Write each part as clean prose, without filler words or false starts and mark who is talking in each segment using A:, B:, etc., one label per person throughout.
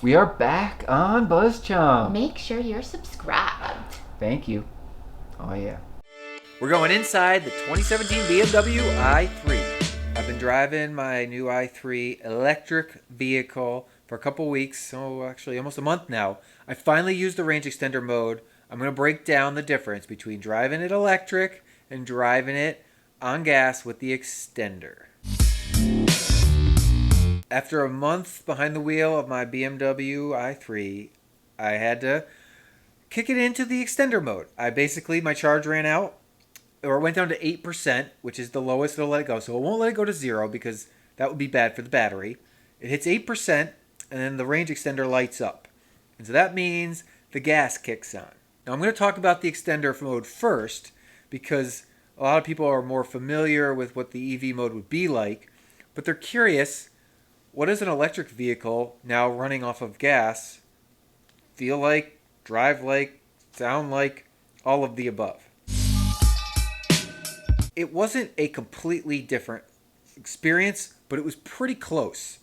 A: We are back on BuzzChomp.
B: Make sure you're subscribed.
A: Thank you. Oh, yeah.
C: We're going inside the 2017 BMW i3. I've been driving my new i3 electric vehicle for a couple weeks, actually almost a month now. I finally used the range extender mode. I'm going to break down the difference between driving it electric and driving it on gas with the extender. After a month behind the wheel of my BMW i3, I had to kick it into the extender mode. My charge ran out, or it went down to 8%, which is the lowest it'll let it go. So it won't let it go to 0 because that would be bad for the battery. It hits 8%, and then the range extender lights up. And so that means the gas kicks on. Now I'm going to talk about the extender mode first because a lot of people are more familiar with what the EV mode would be like, but they're curious, what does an electric vehicle now running off of gas feel like, drive like, sound like, all of the above? It wasn't a completely different experience, but it was pretty close.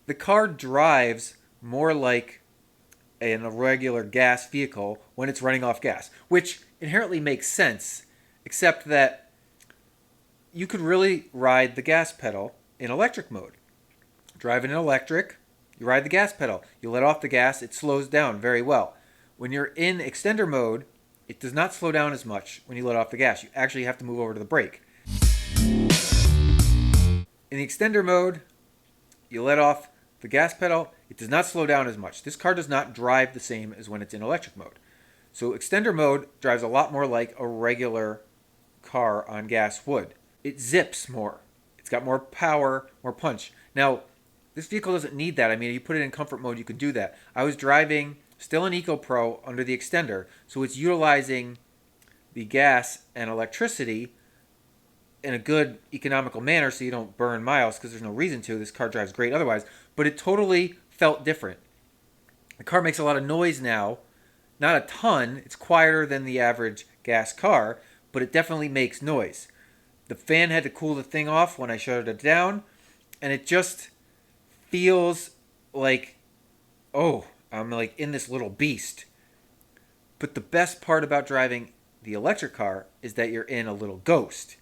C: The car drives more like a regular gas vehicle when it's running off gas, which inherently makes sense, except that you could really ride the gas pedal in electric mode. Driving in electric, you ride the gas pedal. You let off the gas, it slows down very well. When you're in extender mode, it does not slow down as much when you let off the gas. You actually have to move over to the brake. In the extender mode, you let off the gas pedal, it does not slow down as much. This car does not drive the same as when it's in electric mode. So extender mode drives a lot more like a regular car on gas would. It zips more. It's got more power, more punch. Now, this vehicle doesn't need that. I mean, if you put it in comfort mode, you could do that. I was driving still an EcoPro under the extender, so it's utilizing the gas and electricity in a good economical manner so you don't burn miles because there's no reason to. This car drives great otherwise, but it totally felt different. The car makes a lot of noise now. Not a ton. It's quieter than the average gas car, but it definitely makes noise. The fan had to cool the thing off when I shut it down, and it just feels like, oh, I'm like in this little beast. But the best part about driving the electric car is that you're in a little ghost.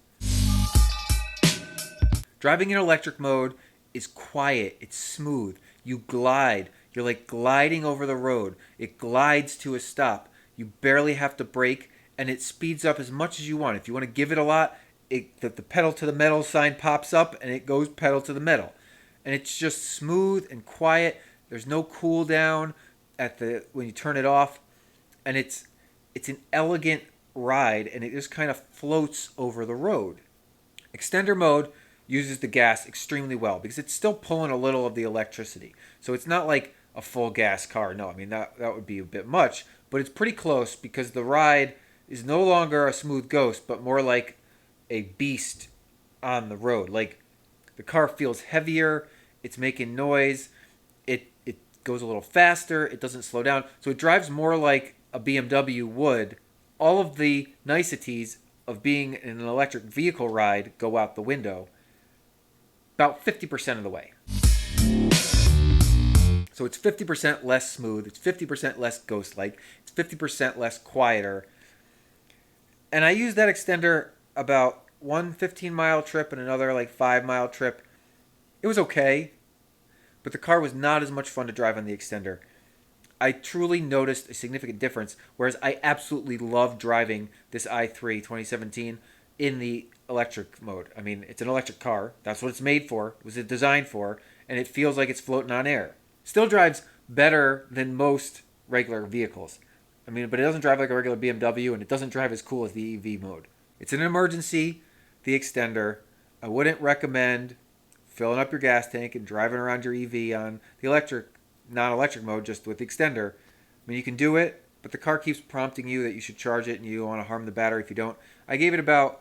C: Driving in electric mode is quiet, it's smooth. You glide. You're like gliding over the road. It glides to a stop. You barely have to brake, and it speeds up as much as you want. If you want to give it a lot, the pedal to the metal sign pops up, and it goes pedal to the metal. And it's just smooth and quiet. There's no cool down when you turn it off, and it's an elegant ride, and it just kind of floats over the road. Extender mode uses the gas extremely well because it's still pulling a little of the electricity. So it's not like a full gas car. No, I mean that would be a bit much, but it's pretty close because the ride is no longer a smooth ghost, but more like a beast on the road. Like the car feels heavier, it's making noise, it goes a little faster, it doesn't slow down. So it drives more like a BMW would. All of the niceties of being in an electric vehicle ride go out the window about 50% of the way. So it's 50% less smooth, it's 50% less ghost-like, it's 50% less quieter. And I used that extender about one 15-mile trip and another like 5-mile trip. It was okay, but the car was not as much fun to drive on the extender. I truly noticed a significant difference, whereas I absolutely love driving this i3 2017 in the electric mode. I mean, it's an electric car. That's what it's made for. It was designed for, and it feels like it's floating on air. Still drives better than most regular vehicles. I mean, but it doesn't drive like a regular BMW, and it doesn't drive as cool as the EV mode. It's an emergency, the extender. I wouldn't recommend filling up your gas tank and driving around your EV on the non-electric mode just with the extender. I mean, you can do it, but the car keeps prompting you that you should charge it and you don't want to harm the battery if you don't. I gave it it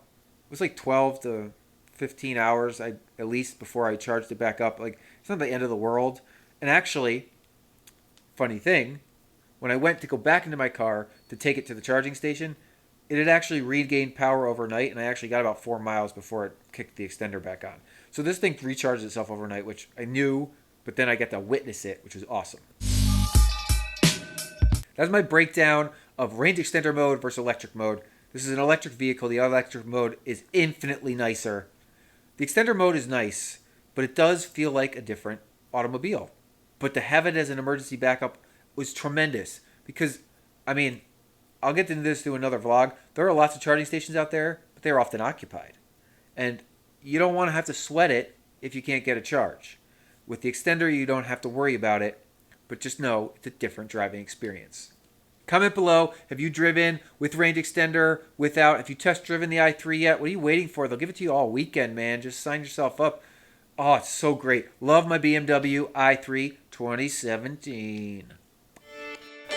C: was like 12 to 15 hours at least before I charged it back up. Like, it's not the end of the world. And actually, funny thing, when I went to go back into my car to take it to the charging station, it had actually regained power overnight, and I actually got about 4 miles before it kicked the extender back on. So this thing recharges itself overnight, which I knew but then I get to witness it, which was awesome. That's my breakdown of range extender mode versus electric mode. This is an electric vehicle. The electric mode is infinitely nicer. The extender mode is nice, but it does feel like a different automobile. But to have it as an emergency backup was tremendous because, I mean, I'll get into this through another vlog. There are lots of charging stations out there, but they're often occupied. And you don't want to have to sweat it if you can't get a charge. With the extender, you don't have to worry about it, but just know it's a different driving experience. Comment below, have you driven with range extender, without? Have you test driven the i3 yet? What are you waiting for? They'll give it to you all weekend, man. Just sign yourself up. Oh, it's so great. Love my BMW i3 2017.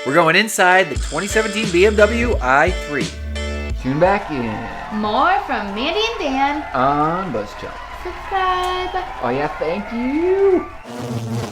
C: We're going inside the 2017 BMW i3.
A: Tune back in
B: More from Mandy and Dan.
A: on BuzzChomp.
B: Subscribe.
A: Oh yeah, thank you.